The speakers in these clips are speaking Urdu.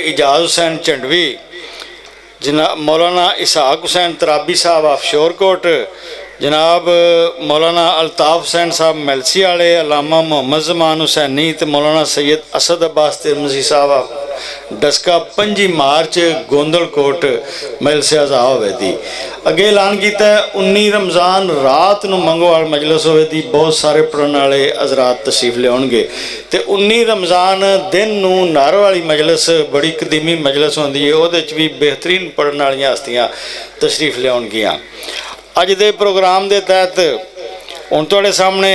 اعجاز حسین چنڈوی، جناب مولانا اسحاق حسین ترابی صاحب آف شور کوٹ، جناب مولانا الطاف حسین صاحب میلسی والے، علامہ محمد زمان حسینی تے مولانا سید اسد عباس ترمذی صاحب آف ڈسکا 5 مارچ گوندل کوٹ محل سے ازا ہوئے دی۔ اگے اعلان کیتا ہے 19 رمضان رات نو منگوال مجلس ہوئے دی، بہت سارے پڑھن والے حضرات تشریف لے ہون گے تے 19 رمضان دن نو نارو والی مجلس بڑی قدیمی مجلس ہوندی ہے، او دے وچ بھی بہترین پڑھن والیاں ہستیاں تشریف لے ہون گیاں۔ اج دے پروگرام دے تحت ہن تواڈے سامنے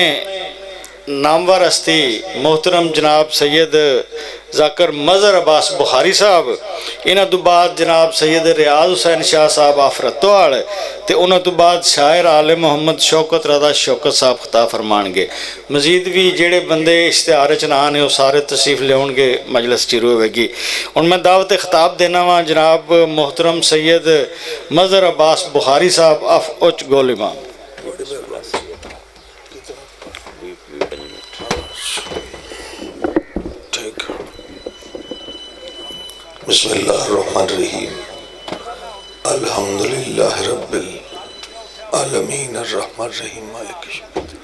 نامور ہستی محترم جناب سید ذاکر مظہر عباس بخاری صاحب، انہاں تو بعد جناب سید ریاض حسین شاہ صاحب آف رتوال تے انہاں تو بعد شاعر عالم محمد شوکت رضا شوکت صاحب خطاب فرمان گے۔ مزید بھی جڑے بندے اشتہار چ نہ آنے وہ سارے تشریف لے ہون گے، مجلس شروع ہوئے گی۔ ہن میں دعوت خطاب دینا وا جناب محترم سید مظہر عباس بخاری صاحب آف اچ گولما۔ بسم اللہ الرحمن الرحیم، الحمدللہ رب العالمین الرحمن الرحیم مالک یوم الدین،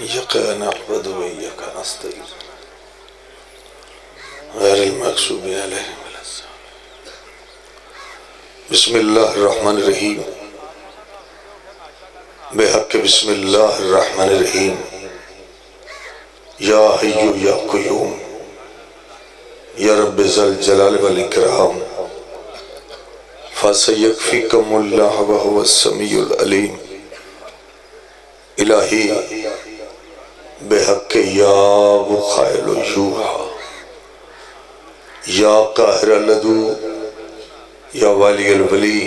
ایاک نعبد و ایاک نستعین غیر المغضوب علیہم ولا الضالین۔ بسم اللہ الرحمن الرحیم، بحق بسم اللہ الرحمن الرحیم، یا حی یا قیوم یا رب ذل جلال والاکرام، فسیکفیکم اللہ وہو السمیع العلیم۔ الہی بحق یا مخائل یوحا، یا قاہر العدو، یا والی الولی،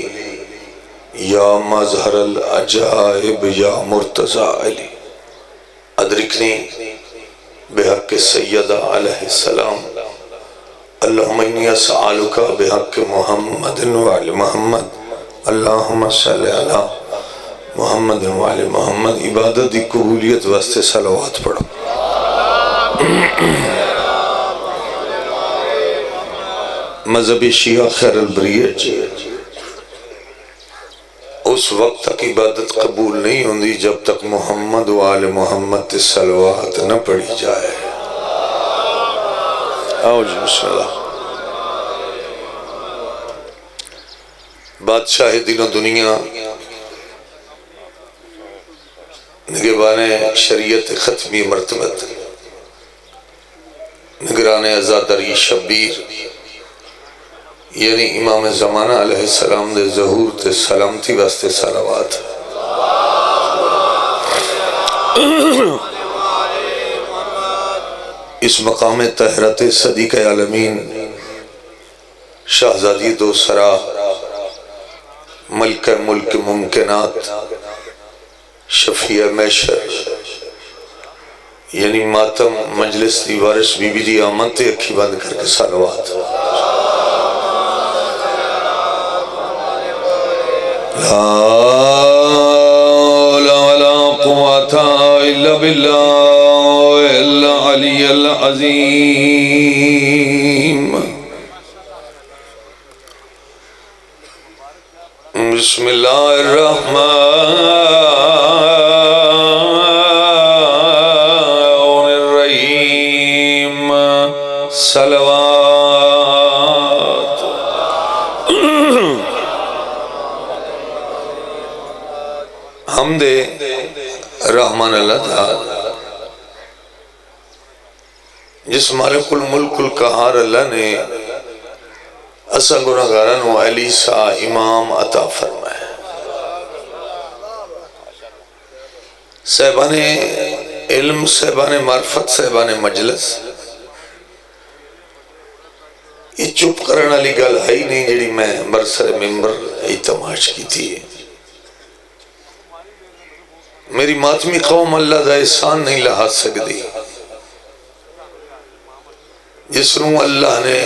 یا مظہر العجائب، یا مرتضی علی، ادرکنی بحق سیدہ علیہ السلام، اللہم انی اسألک بحق محمد وعلی محمد، اللہم صلی علی محمد وعلی محمد۔ عبادت دی قبولیت واسطے صلوات پڑھو۔ مذہب شیعہ خیر البریت اس وقت تک عبادت قبول نہیں ہوندی جب تک محمد وعلی محمد تے صلوات نہ پڑھی جائے۔ آؤ جی بسم اللہ۔ بادشاہ دین و دنیا نگہبان شریعت ختمی مرتبت، نگران عزاداری شبیر یعنی امام زمانہ علیہ السلام دے ظہور تے سلامتی واسطے صلوات۔ اس مقام طہرت صدیق عالمین شہزادی دو سرا ملک ملک ممکنات شفیع محشر یعنی ماتم مجلس دی وارث بی بی دی آمد تے اکھی بند کر کے صلوات۔ لا حول ولا قوة الا بالله العلی العظیم۔ بسم اللہ الرحمن الرحیم، صلوات۔ حمد رحمان اللہ تعالی جس مالک الملک القہار اللہ نے اسا گناہگاران و علی سا امام عطا فرمائے۔ صاحبان علم، صاحبان معرفت، صاحبان مجلس، یہ چپ کرنا لی گل ہے ہی نہیں جڑی میں برسر ممبر اعتماش کی تھی۔ میری ماتمی قوم اللہ دا احسان نہیں لہا سکتی جس نوں اللہ نے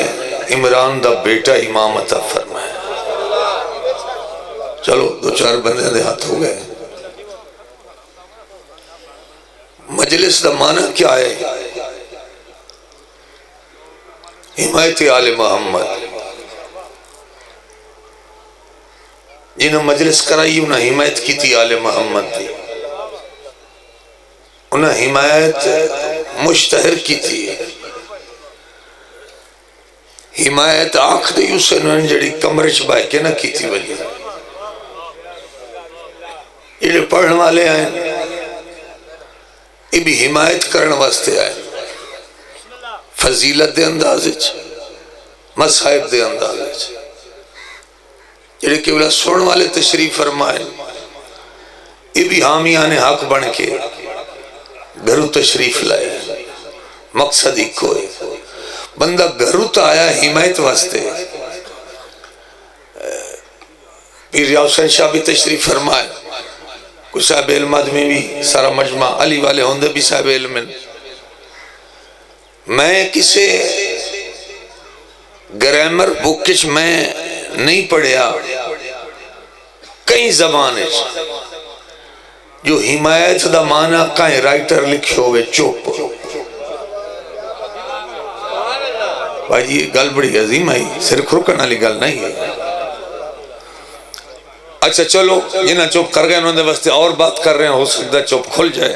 عمران دا بیٹا امام عطا فرمایا۔ چلو دو چار بندے دے ہاتھ ہو گئے۔ مجلس دا معنی کیا ہے؟ حمایت آل محمد، جنہوں مجلس کرائی انہیں حمایت کی تھی آل محمد دی، انہیں حمایت مشتہر کی تھی، حمایت آنکھ دی اسے انہوں نے جڑی کمرچ بائے کے نہ کی تھی ولی یہ پڑھنے والے آئیں یہ بھی حمایت کرنے واسطے آئیں، فضیلت دے اندازے مصائب دے اندازے جڑے کہ اولا سوڑ والے تشریف فرمائیں، یہ بھی حامیان حق بن کے گھرو تشریف لائے، مقصد ہی کوئی بندہ گھرو تا آیا حمایت واسطے۔ پیر ریاض حسین شاہ بھی تشریف فرمائے، کوئی صاحب علم آدمی بھی سارا مجمع علی والے ہوندے بھی صاحب علم، میں کسے گرامر بکش میں نہیں پڑھیا کئی زبانے جو حمایت دا معنی کہیں رائٹر لکھے ہوئے چوپ بھائی یہ گل بڑی عظیم ہے، صرف کھرکن والی گل نہیں ہے۔ اچھا چلو جنہ چوپ کر گئے انہوں نے واسطے اور بات کر رہے ہیں، ہو سکتا چوپ کھل جائے۔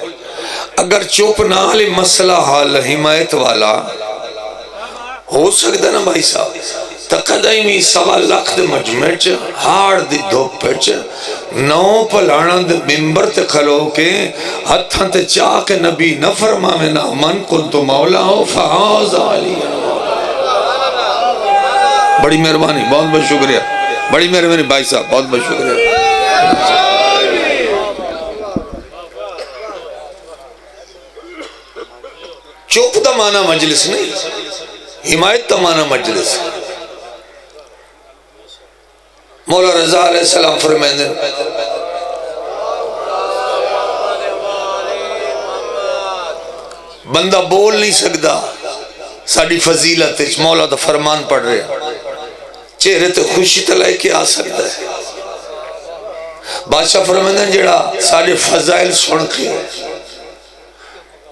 اگر چوپ نہ حالی مسئلہ حال حمایت والا ہو سکتا نا بھائی صاحب، تقدیمی 1.25 لاکھ دے مجمع چ ہاڑ دی دھوپ چ نو پلانا دے ممبر تے کھلو کے ہتھاں تے چاہ کے نبی نہ فرماوے نا من کنت مولا ہو فہاز علی۔ بڑی مہربانی، بہت بہت شکریہ، بڑی مہربانی بھائی صاحب، بہت بہت شکریہ۔ چوپ دا معنی مجلس نہیں، حمایت دا معنی مجلس۔ مولا رضا علیہ السلام فرمائیں دیں بندہ بول نہیں سکتا ساڑھی فضیلت مولا دا فرمان پڑھ رہے چہرے تے خوشی تلائے کے آ سکتا ہے۔ بادشاہ فرمائیں دیں جڑا ساڑھے فضائل سن کے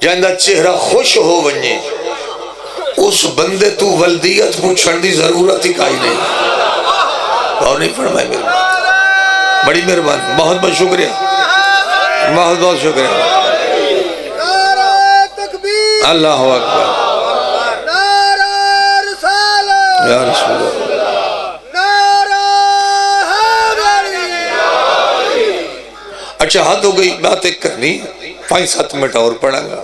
جاندہ چہرہ خوش ہو ونجے اس بندے تو ولدیت پوچھن دی ضرورت ہی کائی نہیں۔ اور نہیں فرمائے میرے بڑی مہربانی، بہت بہت شکریہ، بہت بہت شکریہ۔ نعرہ تکبیر، اللہ اکبر، نعرہ رسالت، یا رسول اللہ۔ نعرہ حیدری۔ اچھا حد ہو گئی، بات ایک کرنی 5-7 منٹ اور پڑھا گا۔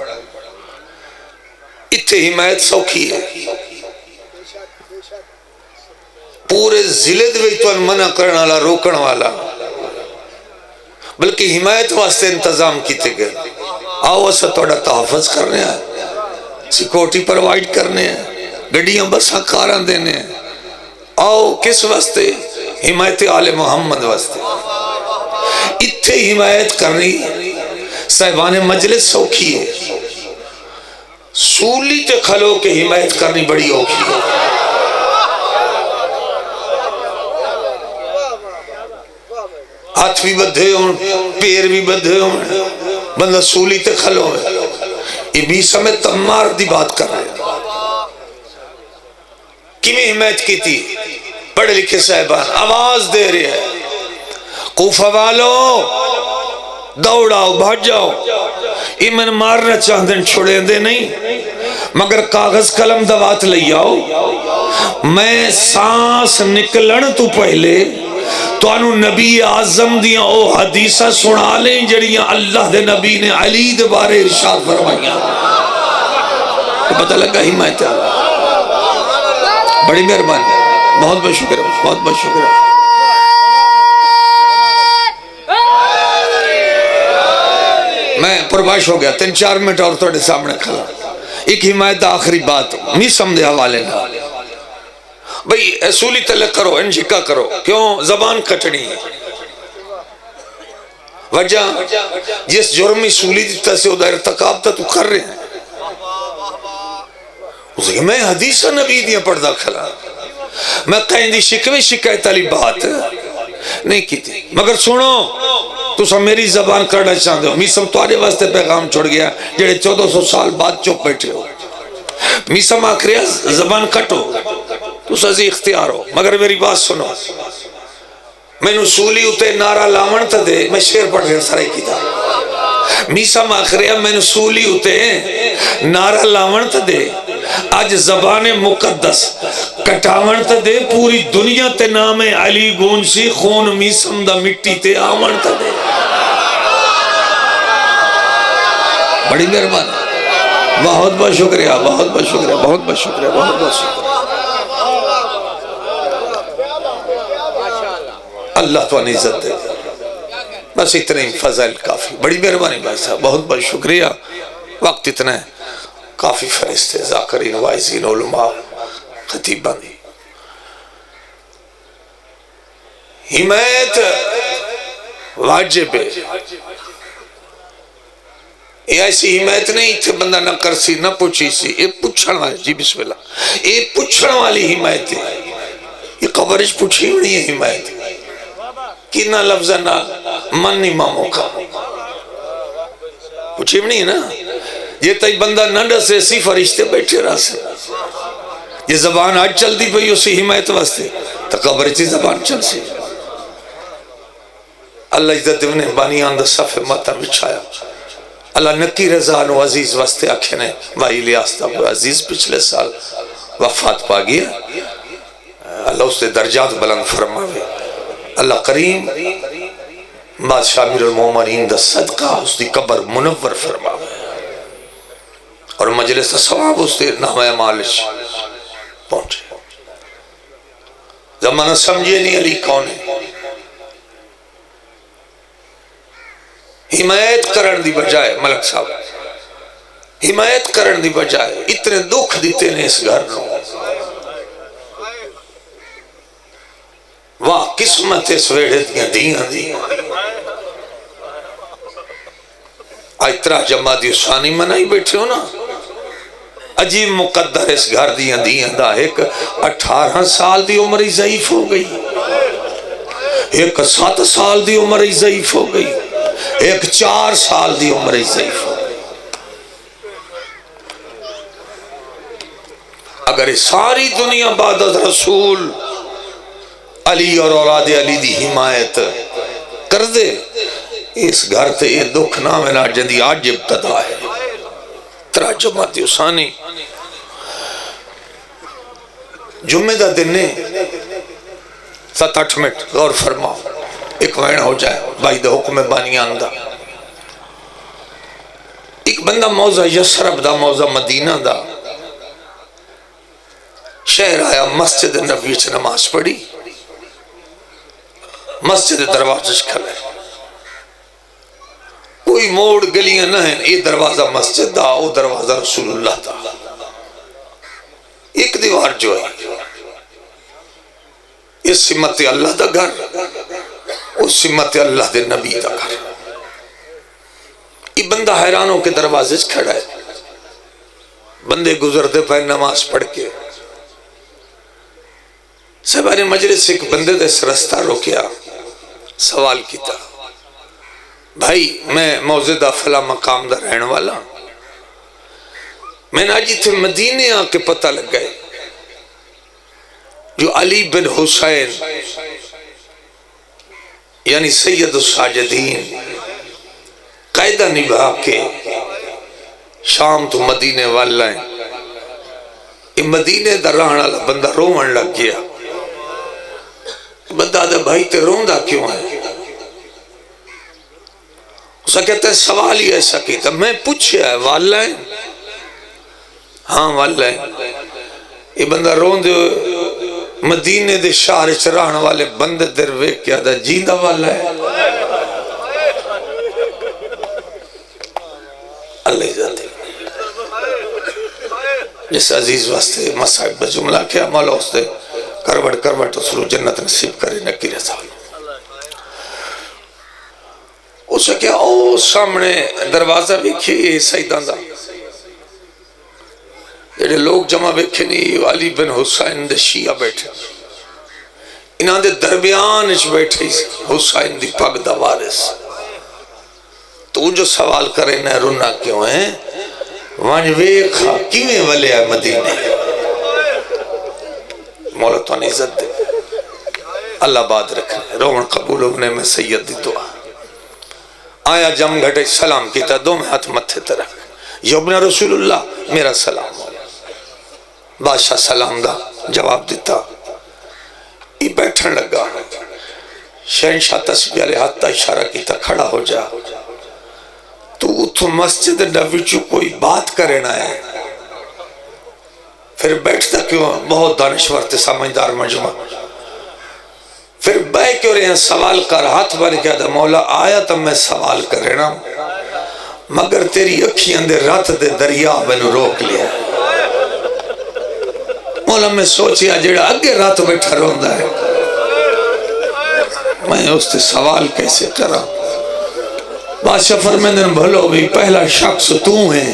اتھے حمایت سوکھی ہے، پورے ضلع دے وچ توں منع کرن والا روکن والا، بلکہ حمایت واسطے انتظام کیتے گئے۔ آؤ اسا تہاڈا تحفظ کرنے ہیں، سیکورٹی پرووائڈ کرنے ہیں، گڈیاں بساں کاراں دینے ہیں۔ آؤ کس واسطے؟ حمایت آل محمد واسطے۔ اتھے حمایت کرنی صاحبان مجلس سوکھی ہے، سولی تے کھلو کے حمایت کرنی بڑی اوکھی ہے۔ ہاتھ بھی بدھے ہوں، پیر بھی بدھے ہوں، بندہ سولی تے کھلو ہے۔ یہ بھی سمیں تمار دی بات کر رہے ہیں۔ کیویں حمایت کی تھی؟ پڑھے لکھے صاحبان آواز دے رہے ہیں، کوفہ والو دوڑاؤ بھاج جاؤ، ایمن مارنا چاہدن چھوڑے دے نہیں، مگر کاغذ قلم دوات لئی آؤ، میں سانس نکلن تو پہلے تو انو نبی اعظم دیاں او حدیثہ سنا لیں جڑیاں اللہ دے نبی نے علی دے بارے ارشاد فرمائیاں۔ پتہ لگا حمایت ہے، بڑی مہربانی، بہت بہت شکر، بہت بہت شکر۔ میں پرواش ہو گیا، 3-4 منٹ اور توڑے سامنے کھلا۔ ایک حمایت آخری بات میسم دے حوالے نہ بھئی اصولی تلق کرو، انجھکا کرو، کیوں زبان کٹنی ہے۔ وجہ جس جرمی سولی دیتا سے ادھا ارتقاب تا تو کر رہے ہیں۔ اسے کہ میں حدیثہ نبی دیا پردہ کھلا، میں کہیں دی شکوے شکایت علی بات نہیں کی تھی، مگر سنو تو سب میری زبان کرنا چاہتے ہو۔ میسم تمہارے واسطے پیغام چھوڑ گیا جڑے 1400 سال بعد چپ بیٹھے ہو۔ میسم آخری زبان کٹو تو سزی اختیار ہو، مگر میری بات سنو، میں سولی اتے نعرہ لاون تا دے میں شیر پڑھ رہا سرائی کی دا میسا ماخریا میں سولی اتے نعرہ لاون تا دے آج زبان مقدس کٹاون تا دے پوری دنیا تے نام علی گون سی خون میسم دا مٹی تے آون تا دے بڑی مہربان بہت بہت شکریہ بہت بہت شکریہ بہت بہت شکریہ بہت بہت شکریہ اللہ تو عزت دے بس اتنے فضل کافی بڑی مہربانی بھائی صاحب بہت بہت شکریہ وقت اتنا ہے کافی فرشتے ذاکرین وائزین علماء خطیبان حمایت واجب ہے یہ ایسی حمایت نہیں تھے بندہ نہ کرسی نہ پوچھی سی یہ پوچھن والی جی بسم اللہ یہ پوچھن والی حمایت ہے یہ قبرش پوچھی ہوئی ہے حمایت کینا لفظ نہ من اماموں کا پوچھی بھی نہیں ہے نا یہ تائی بندہ نہ ڈسے سی فرشتے بیٹھے رہا سے یہ زبان آج چل دی پئی اسی حمایت واسطے تو قبر چی زبان چل سی اللہ عزت ابن بانیان دا صفحہ ماتا بچھایا اللہ نکی رضان و عزیز واسطے آکھے نے بھائی الیاس دا عزیز پچھلے سال وفات پا گیا اللہ اس نے درجات بلند فرماوے اللہ کریم بادشاہ امیر المومنین دا صدقہ اس دی قبر منور فرماوے اور مجلس ثواب اس دے نامہ مالش پہنچے زمانہ سمجھے نہیں علی کون ہے حمایت کرن دی بجائے ملک صاحب حمایت کرن دی بجائے اتنے دکھ دیتے نے اس گھر نو واہ قسمت اس ویڑے دیاں آج ترہ جماعتی ثانی منائی بیٹھے ہو نا عجیب مقدر اس گھر دیاں دا ایک 18 سال دی عمری ضعیف ہو گئی ایک 7 سال دی عمری ضعیف ہو گئی ایک 4 سال دی عمری ضعیف ہو گئی اگر ساری دنیا بعد از رسول علی اور اولاد علی دی حمایت کر دے اس گھر تے یہ دکھ نہ ملا جدی آج ابتدا ہے ترہ جماعتی اسانی جمعہ دا دن نے 7-8 منٹ غور فرماؤ ایک وین ہو جائے بھائی دا حکم بانیان دا ایک بندہ موضع یسرب دا موضع مدینہ دا شہر آیا مسجد نبی چھ نماز پڑھی مسجد دروازہ کھلے کوئی موڑ گلیاں نہ ہیں یہ دروازہ مسجد دا وہ دروازہ رسول اللہ دا ایک دیوار جو ہے اس سمت اللہ دا گھر اس سمت اللہ دے نبی دا گھر یہ بندہ حیرانوں کے دروازے کھڑا ہے بندے گزرتے پہ نماز پڑھ کے سہبانی مجلس ایک بندے دے رستہ روکیا سوال کیتا بھائی میں موزدہ فلا مقام دا رہن والا میں نے آجی تھے مدینے آکے پتہ لگ گئے جو علی بن حسین یعنی سید الساجدین قائدہ نبھا کے شام تو مدینے والا ہیں یہ مدینے دا رہنا بندہ رومن لگ گیا بندہ دے بھائی تے روندہ کیوں ہے اسا کہتا ہے سوال ہی ایسا کیتا میں پوچھیا ہے والا ہے ہاں والا ہے یہ بندہ روندے مدینے دے شہر چراہن والے بندے در ویک کیا دا جیندہ والا ہے اللہ ذاتی جس عزیز واسطے مصائب بجملہ کیا مولا اس دے کروٹ اس رو جنت نصیب کرے نکی رضا اسے کیا او سامنے دروازہ بیکھی سیدان دا جڑے لوگ جمع بیکھے نہیں علی بن حسین دے شیعہ بیٹھے انہاں دے درمیان اچھ بیٹھے حسین دی پگ دا وارث تو جو سوال کرے نہ رونا کیوں ہیں وانج ویکھا کیویں والے ہے مدینے مولا تو عزت دے اللہ بات رکھنے رومن قبول ہونے میں سید دی دعا آیا جم گھٹے سلام کیتا دو میں ہاتھ متھے ترک یبن رسول اللہ میرا سلام ہو بادشاہ سلام دا جواب دیتا یہ بیٹھن لگا شہنشاہ تسبیح علیہ ہاتھ اشارہ کیتا کھڑا ہو جا تو مسجد نبوی کوئی بات کرنا ہے پھر بیٹھتا کیوں بہت دانشور تے سمجھدار مجمع پھر بے کیوں رہے ہیں سوال کر ہاتھ بن کے آدھا مولا آیا تو میں سوال کر رہنا مگر تیری اکھی اندر رات دے دریا میں روک لیا مولا میں سوچیا جڑا اگے رات بیٹھا روندا ہے میں اس سے سوال کیسے کرا بادشاہ فرمیندن بھلو بھی پہلا شخص تو ہے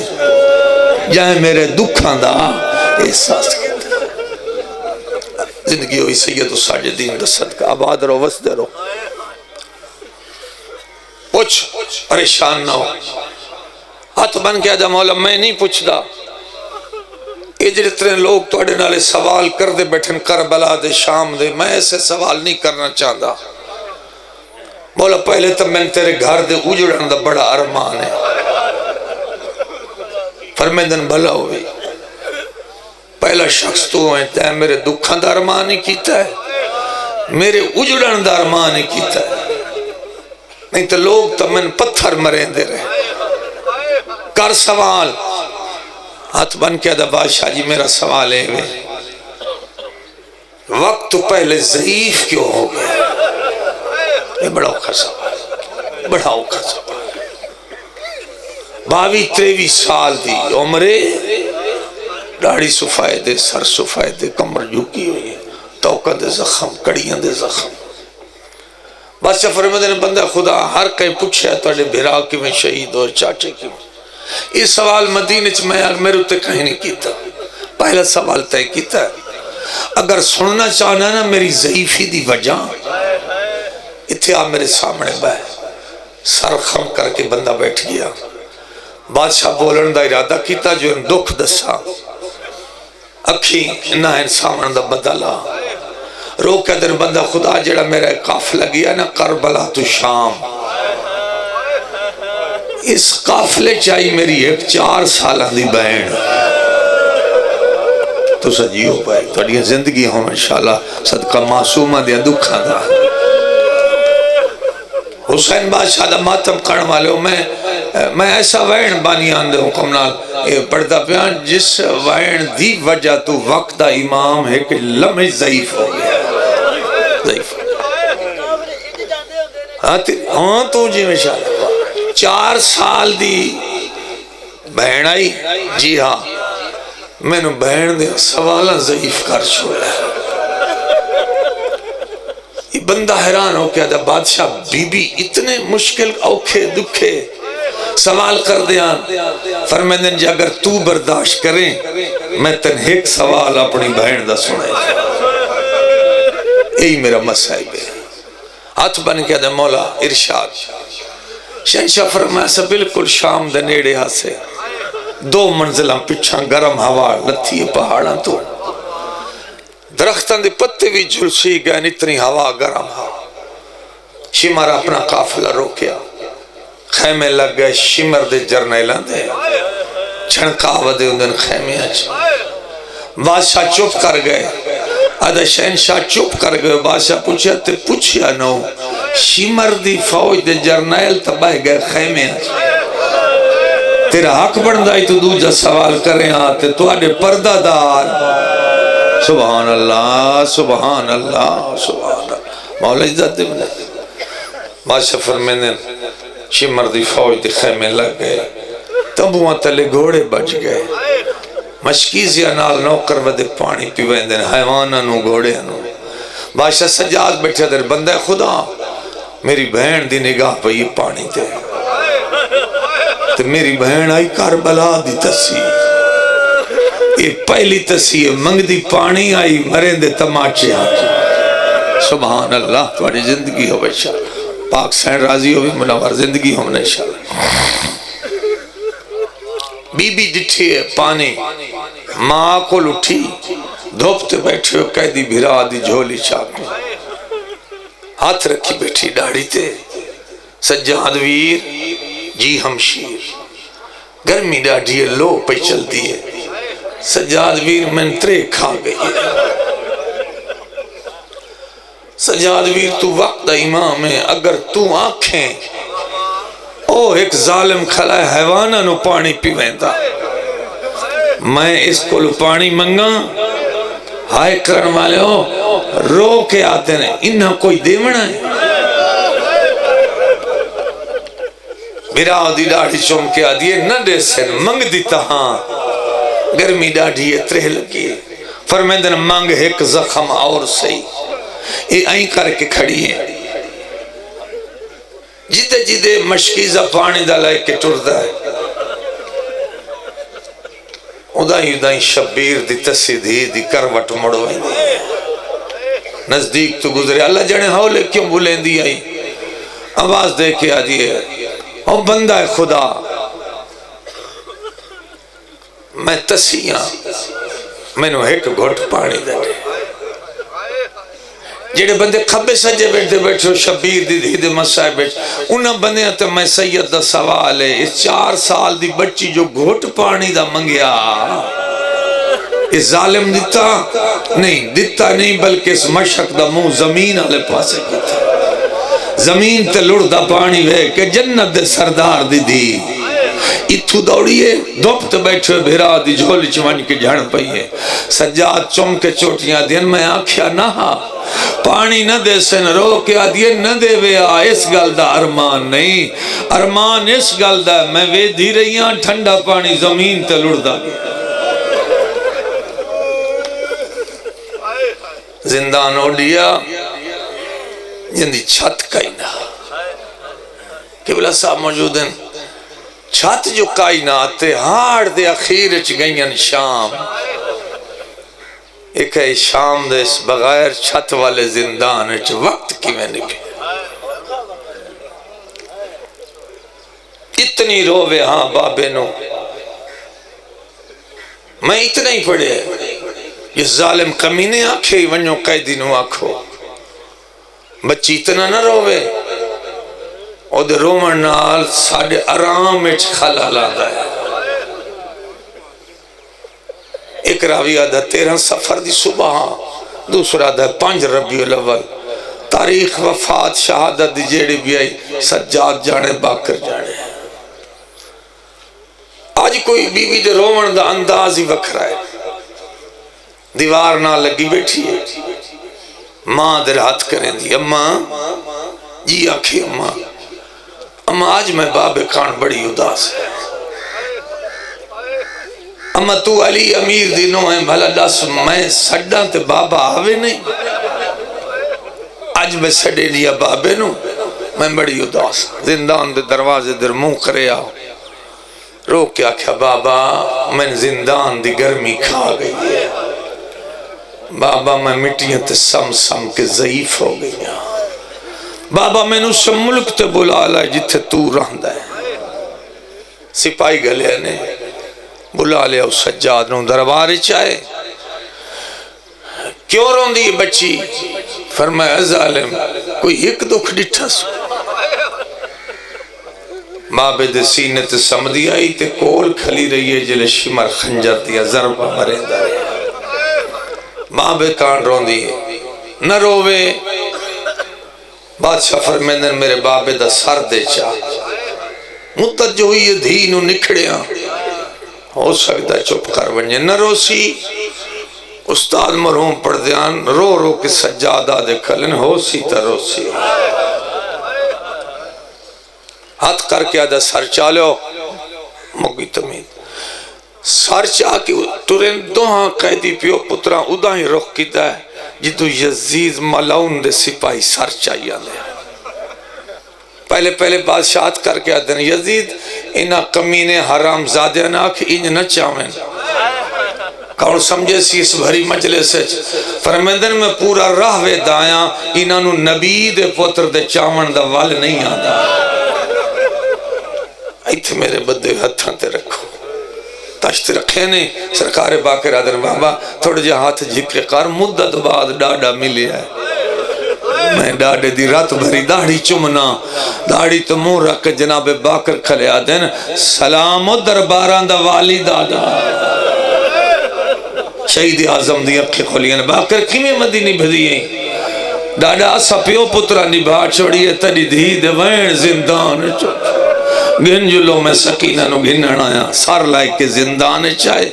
جائے میرے دکھاں دا احساس کیتا زندگی ہوئی سید الساجدین دا صدقہ آباد رو وسد رو پوچھ پریشان نہ ہو ہاتھ بن کے آدھا مولا میں نہیں پوچھ دا اجرتنے لوگ توڑے نالے سوال کر دے بیٹھن کربلا دے شام دے میں ایسے سوال نہیں کرنا چاہتا مولا پہلے تو میں تیرے گھر دے اجڑن دا بڑا ارمان ہے فرمیندن بھلا ہوئی پہلا شخص تو ہیں تے میرے دکھاں دا ارمان ہی کیتا ہے میرے اجڑن دا ارمان ہی کیتا ہے نہیں تو لوگ تو میں پتھر مرین دے رہے کر سوال ہاتھ بن کے دا بادشاہ جی میرا سوال ہے وقت تو پہلے ضعیف کیوں ہو گیا یہ بڑا اوکھا سوال بڑا اوکھا سوال 22-23 سال دی عمرے داڑھی صفائے دے سر صفائے دے کمر جھکی ہوئی ہے توقع دے زخم کڑیاں دے زخم بادشاہ فرمیندن بندہ خدا ہر کہیں پوچھے ہے توڑے بھیرا کی میں شہید اور چاچے کی یہ سوال مدینہ چ میں میرے تے کہیں نہیں کیتا پہلا سوال تے کیتا ہے اگر سننا چاہنا نا میری ضعیفی دی وجہ اتھے آپ میرے سامنے بے سر خم کر کے بندہ بیٹھ گیا بادشاہ بولن دا ارادہ کیتا جو ان دکھ دسا اکھی نہ ان سامن دا بدلا رو کے در بندہ خدا جڑا میرا قافلہ گیا نا کربلا تو شام اس قافلے چاہی میری ایک 4 سالہ دی بہن تو سجیو پائے توڑی زندگی ہوں انشاءاللہ صدقہ معصومہ دیا دکھا دا حسین بادشاہ دا ماتم کرن والے ہوں میں ایسا وین بانی آندے حکم نال پڑھتا پیان جس وین دی وجہ تو وقت دا امام ہے کہ لمحے ضعیف ہو گیا ضعیف ہاں تو جی انشاءاللہ 4 سال دی بہن آئی جی ہاں میں نے بہن دے سوالہ ضعیف کر چھوڑا یہ بندہ حیران ہو کیا دا بادشاہ بی بی اتنے مشکل اوکھے دکھے سوال کر دیا فرمیندن جی اگر تو برداشت کریں میں تن ایک سوال اپنی بہن دا سنائے یہی میرا مسائب ہے ہاتھ بن کے دا مولا ارشاد شہنشاہ فرمایا سے بالکل شام دے نیڑے ہاں سے 2 منزلہ پچھاں گرم ہوا لتھی پہاڑاں تو درختان دے پتے بھی جھلسی گئے اتنی ہوا گرم ہوا شمر اپنا قافلہ روکیا خیمے لگ گئے شمر دے جرنیلان دے چھنکاو دے اندن خیمے آج بادشاہ چپ کر گئے آدھا شہنشاہ چپ کر گئے بادشاہ پوچھا تے پوچھیا نو شمر دی فوج دے جرنیل تباہ گئے خیمے آج تیرا حق بندائی تو دوجہ سوال کریں آتے تو آدھے پردہ دار سبحان اللہ سبحان اللہ سبحان اللہ مولا عزت دے ملے بادشاہ فرمیندن شمر دی فوج دی خیمے لگ گئے تبوان تلے گھوڑے بچ گئے مشکیزیا نال نوکر ودے پانی پیویندن حیوانہ نو گھوڑے نو بادشاہ سجاد بیٹھا در بندہ خدا میری بہن دی نگاہ پہ یہ پانی دے تو میری بہن آئی کربلا دی تسی یہ پہلی تسی منگ دی پانی آئی مرین دے تماچے آئی سبحان اللہ تمہاری زندگی ہو بچہ پاک سین راضی ہو بھی منور زندگی ہم نے انشاءاللہ بی بی ڈٹھی ہے پانی ماں کو لٹھی دھوپتے بیٹھے ہو قیدی بھرا دی جھولی چاک ہاتھ رکھی بیٹھی داڑھی تے سجاد ویر جی ہمشیر گرمی ڈاڑھی ہے لو پہ چل دی ہے سجاد ویر منترے کھا گئی ہے سجاد ویر تو وقت امام ہے اگر تو آنکھیں او ایک ظالم کھلا ہے حیوانہ نو پانی پی ویندا میں اس کو لو پانی منگا ہائے کرن والے ہو رو کے آتے ہیں انہاں کوئی دیونا ہے میرا دی ڈاڑھی چوم کے آدھی ہے نہ دے سن منگ دیتا ہاں گرمی ڈاڑھی ہے ترہ لگی ہے فرمیدن منگ ایک زخم اور صحیح یہ آئیں کر کے کھڑی ہے جیتے جیتے مشکیزہ پانی دا لائے کے ٹردا ہے ادائی شبیر دی تسیدھی دی کروٹ مڑوئی دی نزدیک تو گزرے اللہ جانے ہولے کیوں بولیں دی آئی آواز دے کے آدھی ہے او بندہ ہے خدا میں تسیاں میں نو ایک گھٹ پانی دے جیڑے بندے کھبے سجے بیٹھے شبیر دی دی مسائے بیٹھے انہاں بندے ہیں تو میں سید دا سوال ہے اس 4 سال دی بچی جو گھٹ پانی دا منگیا اس ظالم دیتا نہیں بلکہ اس مشک دا منہ زمین آلے پاسے کیتا زمین تے لڑ دا پانی وے کہ جنت دے سردار دی اتھو دوڑیے دوپت بیٹھے بھیرا دی جھولی چوانی کے جھڑ پئی ہے سجاد چم کے چوٹیاں دین میں آکھیا نہ پانی نہ دے سن رو کے آدھیے نہ دے ویا اس گل دا ارمان نہیں ارمان اس گل دا میں وے دی رہیاں ٹھنڈا پانی زمین تے لڑ دا گیا زندان اوڈیا جن دی چھت کائنا قبلہ صاحب موجود ہیں چھت جو کائنات ہاڑ دے اخیر اچ گئین شام ایک ہے شام دے اس بغیر چھت والے زندان اچ وقت کی میں نکے اتنی روے ہاں بابے نو میں اتنا ہی پڑھے یہ ظالم کمینے آنکھے ونیو قیدی نو آنکھو بچی اتنا نہ روے او دے رومن نال ساڑھے آرام اچ خلا لادا ہے ایک راوی آدھا 13 سفر دی صبح دوسرا آدھا 5 ربیع الاول تاریخ وفات شہادت دی جیڑی بھی آئی سجاد جانے باکر جانے آج کوئی بی بی دے رومن دا انداز ہی وکھرا ہے دیوار نہ لگی بیٹھی ہے ماں در ہاتھ کریں دی اماں جی آنکھیں اماں آج میں بابے کان بڑی اداس ہے اماں تو علی امیر دینوں ہیں بھلا دس میں سڈاں تے بابا آوے نہیں آج میں سڈے لیا بابے نو میں بڑی اداس زندان دے دروازے در منہ کرے آؤ رو کیا کیا بابا میں زندان دی گرمی کھا گئی ہے بابا میں مٹیاں تے سم کے ضعیف ہو گئی بابا میں نو سم ملک تے بلا لائے جتھے تو رہندا ہے سپاہی گلے نے بلا لیا اس سجاد نو دربار چاہے کیوں رون دی بچی فرمایا ظالم کوئی ایک دکھ ڈٹھا سو بابے دے سینے تے سمدھی آئی تے کول کھلی رہی ہے جلے شمر خنجر دیا ضربہ مرے دارے بابے کان رون دی نہ رووے بادشاہ فرمیندن میرے بابے دا سر دے چاہ مدت جو ہوئی دھینو نکھڑیاں ہو سکتا ہے چپ کر ونجے نہ روسی استاد مرحوم پڑھ دیان رو رو کے سجادہ دے کھلن ہو سی تا روسی ہاتھ کر کے آدھا سر چالو مگی تمید سر چاہ کے تورین دوہاں قیدی پیو پتران ادھا ہی رخ کیتا ہے جدو یزید ملاؤن دے سپاہی سر چاہیے دے پہلے بادشاہت کر کے آدھے یزید انہا کمینے حرام زادے ناکھ انج نہ چاہیں کون سمجھے سی اس بھری مجلس ہے فرمیندن میں پورا راہ وے دایاں انہوں نبی دے پتر دے چاون دا وال نہیں آدھا ایتھے میرے بدے ہتھاں تے رکھو تشت رکھے نے سرکار باقر آدھر بابا تھوڑے جا ہاتھ جھکے کار مدت بعد ڈاڈا ملی ہے میں ڈاڑے دی رات بھری داڑھی چمنا داڑھی تو منہ رکھ جناب باکر کھلے آدن سلام و درباران دا والی دادا شہید اعظم دی اکھیں کھولین باکر کیویں مدینی بھدی ہیں ڈاڈا اسا پیو پترا نبھا چھوڑیے تری دھی دے وین زندان گن جلو میں سکینہ نو گھنن آیا سار لائے کے زندان چاہے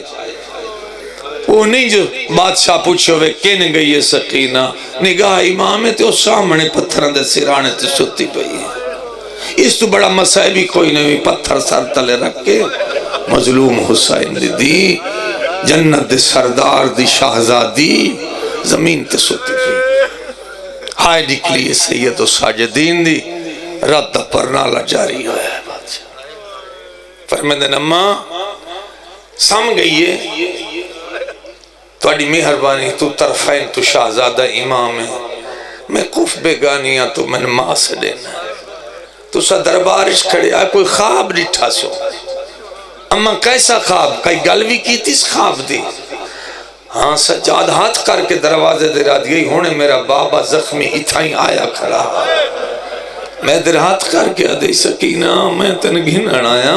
وہ نہیں جو بادشاہ پوچھو وے کین گئی ہے سکینہ نگاہ امام ہے تو سامنے پتھران دے سرانے تے ستی پئی ہے اس تو بڑا مسائل بھی کوئی نہیں پتھر سر تلے رکھ کے مظلوم حسین دی جنت دے سردار دی شہزادی زمین تے ستی پئی ہائے نکلی سید و ساجدین دی رد پر نالا جاری ہویا ہے بادشاہ فرمیدن اماں سم گئی ہے تو اڈی مہربانی تو طرفین تو شہزادہ امام ہے میں کف بیگانیاں تو میں ماں سے دینا تو سا دربارش کھڑے آئے کوئی خواب ڈٹھا سو اماں کیسا خواب کئی گلوی کی تیس خواب دی ہاں سجاد ہاتھ کر کے دروازے دے رات گئی ہونے میرا بابا زخمی اتھائیں آیا کھڑا میں در ہاتھ کر کے ادھے سکینہ میں تن گھنن آیا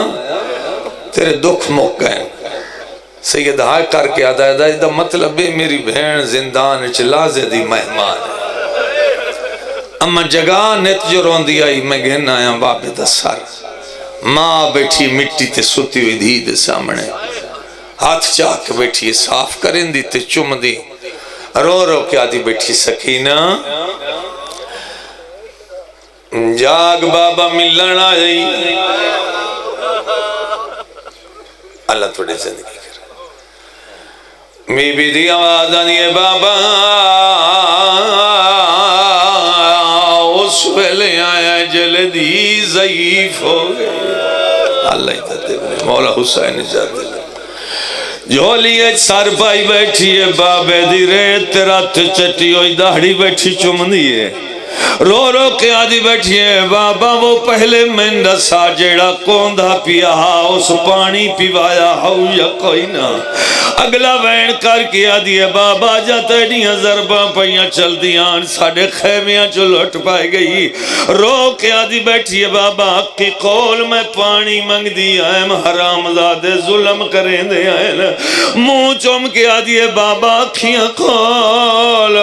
تیرے دکھ موقعیں سید ہائے کر کے آدھا مطلب ہے میری بہن زندان چلازے دی مہمان اما جگہ نیت جو رون دی آئی میں گھن آیا بابے دا سر ماں بیٹھی مٹی تے ستی ہوئی دھی دے سامنے ہاتھ چاہ کے بیٹھی صاف کریں دی تے چم دی رو رو کیا دی بیٹھی سکینہ جاگ بابا ملن آئی اللہ تھوڑے زندگی بی بی دی آواز آنی ہے بابا اس ویلے آیا جلدی ضعیف ہو گئے اللہ ہی تھے مولا حسین جاتے جولیے سار پائی بیٹھی ہے بابے دی ریت رات چٹی ہوئی داڑھی بیٹھی چم دیئے رو رو کے آدھی بیٹھی ہے بابا وہ پہلے مندہ سا جیڑا کوندھا پیا اس پانی پیوایا ہو یا کوئی نہ اگلا وین کر کے آدھی ہے بابا جاتا ہے ضرباں پہیاں چل دیاں ساڑھے خیمیاں جو لٹ پائے گئی رو کے آدھی بیٹھی ہے بابا کی قول میں پانی منگ دیا ہے حرام زادے ظلم کریں دے آئے منہ چوم کے آدھی ہے بابا کھیاں قول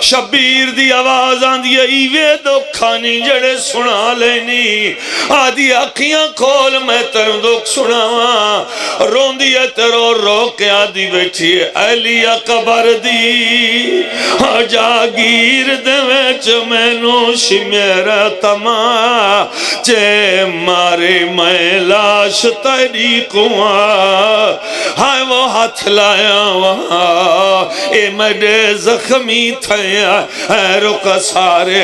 شبیر دی آواز آن دی ایوے دکھانی جڑے سنا لینی آدھی آکھیاں کھول میں تر دکھ سناواں رون دی ہے تیرو رو کے آدھی بیٹھی ہے اہلیہ قبر دی جاگیر دے ویچ میں نوش میرا تما چے مارے میں لاش تیری کواں ہائے وہ ہاتھ لایا وہاں اے میڈے زخمی تھے اے رکا سارے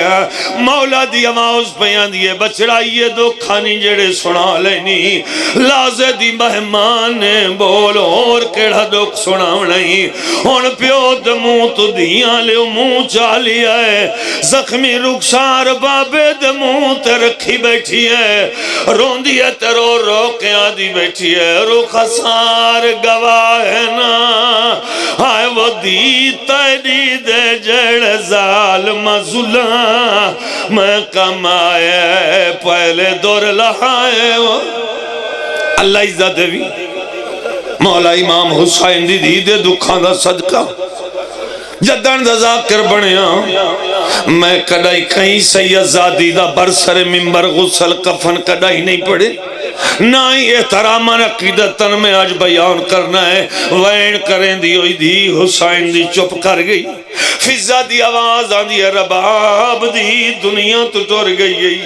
مولا دی آواز بیان دیئے بچڑائیے دو کھانی جڑے سنا لینی لازے دی مہمان بول اور کیڑا دکھ سناو نہیں ہون پیو دمو تو دیاں لے منہ چالی ہے زخمی رخسار بابے دمو تے رکھی بیٹھی ہے رون دیئے تے رو رو کے آدھی بیٹھی ہے رخسار گواہ ہے نا ہائے وہ دی تیری دے جڑ ظالم ظلم میں کمائے پہلے دور لہائے اللہ عزت بھی مولا امام حسین دی دی دے دکھان دا صدقہ جدن دا ذاکر بنیا میں کڑائی کہیں سید زادی دا برسر ممبر غسل کفن کڑائی نہیں پڑے نہ ہی احتراماً عقیدتاً میں آج بیان کرنا ہے وین کریں دی ہوئی دی حسین دی چپ کر گئی فضا دی آواز آن دی رباب دی دنیا تو ٹور گئی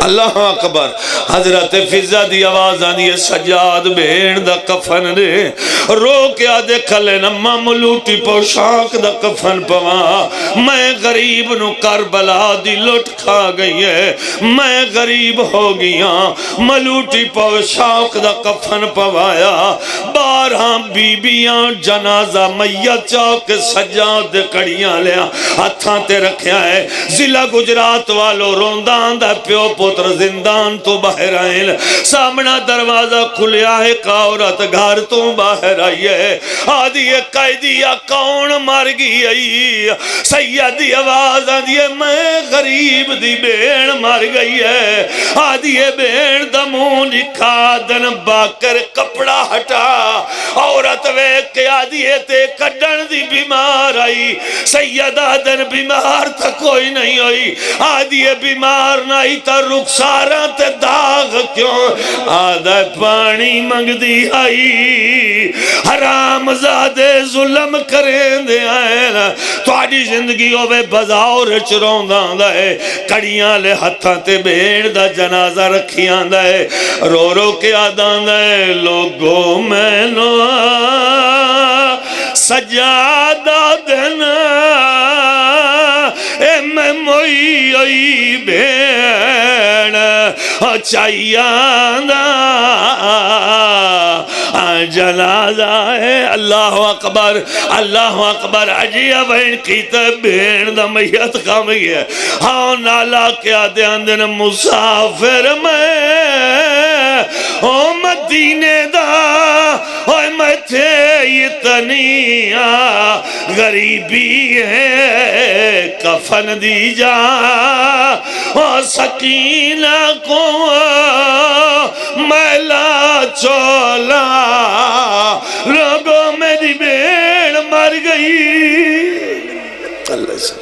اللہ اکبر حضرت فضا دی آواز آنی ہے سجاد بین دا کفن دے رو کیا دے کھلے نمہ ملوٹی پوشاک دا کفن پوا میں غریب نو کربلا دی لٹ کھا گئی ہے میں غریب ہو گیا ملوٹی پوشاک دا کفن پوایا 12 بیبیاں جنازہ میت چاک سجاد دے کڑیاں لیا ہتھاں تے رکھیا ہے ضلع گجرات والو روندان دا پیو پتر زندان تو باہر آئیں سامنا دروازہ کھلیا ہے عورت گھر تو باہر آئی ہے آدھی قیدیہ کون مار گئی آئی سیدی آواز آدھی میں غریب دی بین مار گئی ہے آدھی بین دموں لکھا دن باکر کپڑا ہٹا عورت ویک کے آدھی تے کڈن دی بیمار آئی سیدہ دن بیمار تا کوئی نہیں ہوئی آدھی بیمار نہیں تا رخساراں تے داغ کیوں آدھا پانی منگ دی آئی حرام زادے ظلم کریں دے آئے نا تو آڈی زندگی ہوئے بزاور چرون دا ہے کڑیاں لے ہتھاں تے بھیڑ دا جنازہ رکھیاں دا ہے رو رو کے آدھاں دا ہے لوگوں میں نو سجادہ دینا اے میں موئی آئی بھیڑ چاہیاں دا جنازہ ہے اللہ اکبر عجیب ان کی تبین دا میت کام گیا ہاں نالا کیا دیان دن مسافر میں او مدینے دا او میں تھے اتنی غریبی ہے کفن دی جا او سکینہ کو میلا چولا لوگوں میری بین مر گئی اللہ سے